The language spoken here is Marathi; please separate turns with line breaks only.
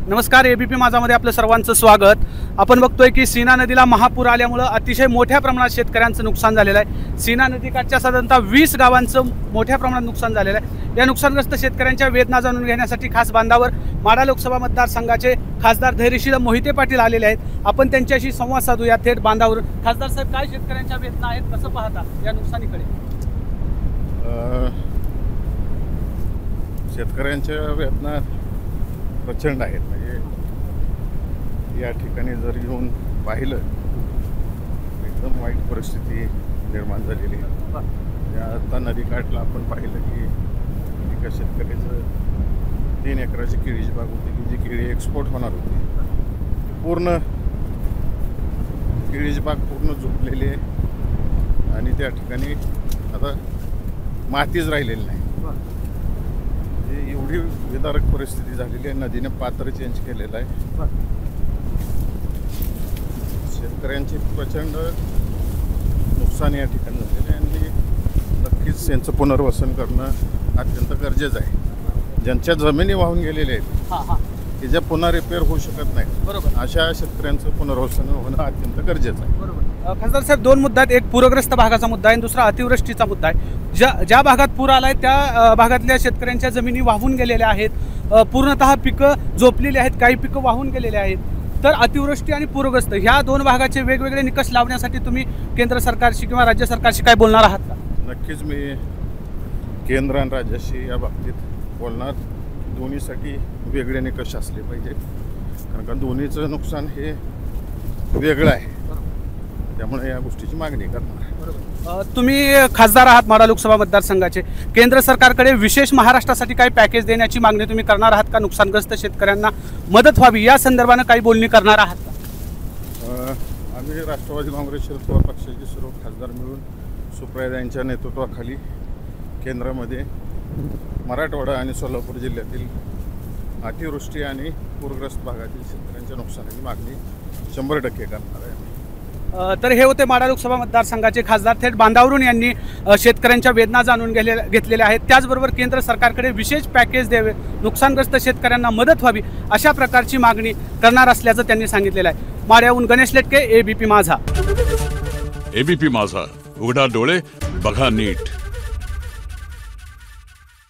नमस्कार, एबीपी माझामध्ये आपलं सर्वांचं स्वागत। आपण बघतोय की सीना नदीला महापूर आल्यामुळे अतिशय मोठ्या प्रमाणात शेतकऱ्यांचं नुकसान झालेलं आहे। सीना नदीकाठच्या साधारणतः 20 गावांचं मोठ्या प्रमाणात नुकसान झालेलं आहे। या नुकसानग्रस्त शेतकऱ्यांच्या वेदना जाणून घेण्यासाठी खास बांधावर माढा लोकसभा मतदारसंघाचे खासदार धैर्यशील मोहिते पाटील आलेले आहेत। आपण त्यांच्याशी संवाद साधूया थेट बांधावरून। खासदार साहेब, काय शेतकऱ्यांच्या वेदना आहेत, कसं पाहता या नुकसानीकडे?
शेतकऱ्यांच्या वेदना प्रचंड आहेत। म्हणजे या ठिकाणी जर येऊन पाहिलं एकदम वाईट परिस्थिती निर्माण झालेली आहे। आता नदीकाठला आपण पाहिलं की एका शेतकऱ्याचं 3 एकराची केळीची बाग होती की जी केळी एक्सपोर्ट होणार होती। पूर्ण केळीची बाग पूर्ण झोपलेली आहे आणि त्या ठिकाणी आता मातीच राहिलेली नाही। एवढी विदारक परिस्थिती झालेली आहे। नदीने पात्र चेंज केलेलं आहे। शेतकऱ्यांची प्रचंड नुकसान या ठिकाणी झालेलं आहे आणि नक्कीच यांचं पुनर्वसन करणं अत्यंत गरजेचं आहे। ज्यांच्या जमिनी वाहून गेलेल्या आहेत की ज्या पुन्हा रिपेअर होऊ शकत नाही,
बरोबर,
अशा शेतकऱ्यांचं पुनर्वसन होणं अत्यंत गरजेचं आहे।
बरोबर खासदार साहेब, 2 मुद्दे आहेत। एक पूरग्रस्त भागाचा मुद्दा आहे आणि दुसरा अतिवृष्टीचा मुद्दा आहे। ज्या भागात पूर आलाय त्या भागातल्या शेतकऱ्यांच्या जमिनी वाहून गेलेल्या आहेत। पूर्णतः पिकं झोपलेली आहेत, काही पिकं वाहून गेलेले आहेत। तर अतिवृष्टी आणि पूरग्रस्त ह्या 2 भागाचे वेगवेगळे निकष लावण्यासाठी तुम्ही केंद्र सरकारशी किंवा राज्य सरकारशी काय बोलणार आहात का?
नक्कीच मी केंद्र आणि राज्याशी या बाबतीत बोलणार। दोन्हीसाठी वेगळे निकष असले पाहिजे, कारण का दोन्हीचं नुकसान हे वेगळं आहे। त्यामुळे या गोष्टीची मागणी करणार।
तुम्ही खासदार आहात माढा लोकसभा मतदारसंघाचे, केंद्र सरकारकडे विशेष महाराष्ट्रासाठी काही पॅकेज देण्याची मागणी तुम्ही करणार आहात का? नुकसानग्रस्त शेतकऱ्यांना मदत व्हावी या संदर्भानं काही बोलणी करणार आहात का?
आम्ही राष्ट्रवादी काँग्रेस शरद पवार पक्षाचे सर्व खासदार मिळून सुप्रिया यांच्या नेतृत्वाखाली केंद्रामध्ये मराठवाडा आणि सोलापूर जिल्ह्यातील अतिवृष्टी आणि पूरग्रस्त भागातील शेतकऱ्यांच्या नुकसानाची मागणी 100% करणार आहे।
तर हे होते माढा लोकसभा मतदारसंघाचे खासदार। थेट बांधावरून यांनी शेतकऱ्यांच्या वेदना जाणून घेतलेल्या आहेत। त्याचबरोबर केंद्र सरकारकडे विशेष पॅकेज द्यावे, नुकसानग्रस्त शेतकऱ्यांना मदत व्हावी अशा प्रकारची मागणी करणार असल्याचं त्यांनी सांगितलेलं आहे। माढ्याहून गणेश लेटके, एबीपी माझा।
एबीपी माझा, उघडा डोळे बघा नीट।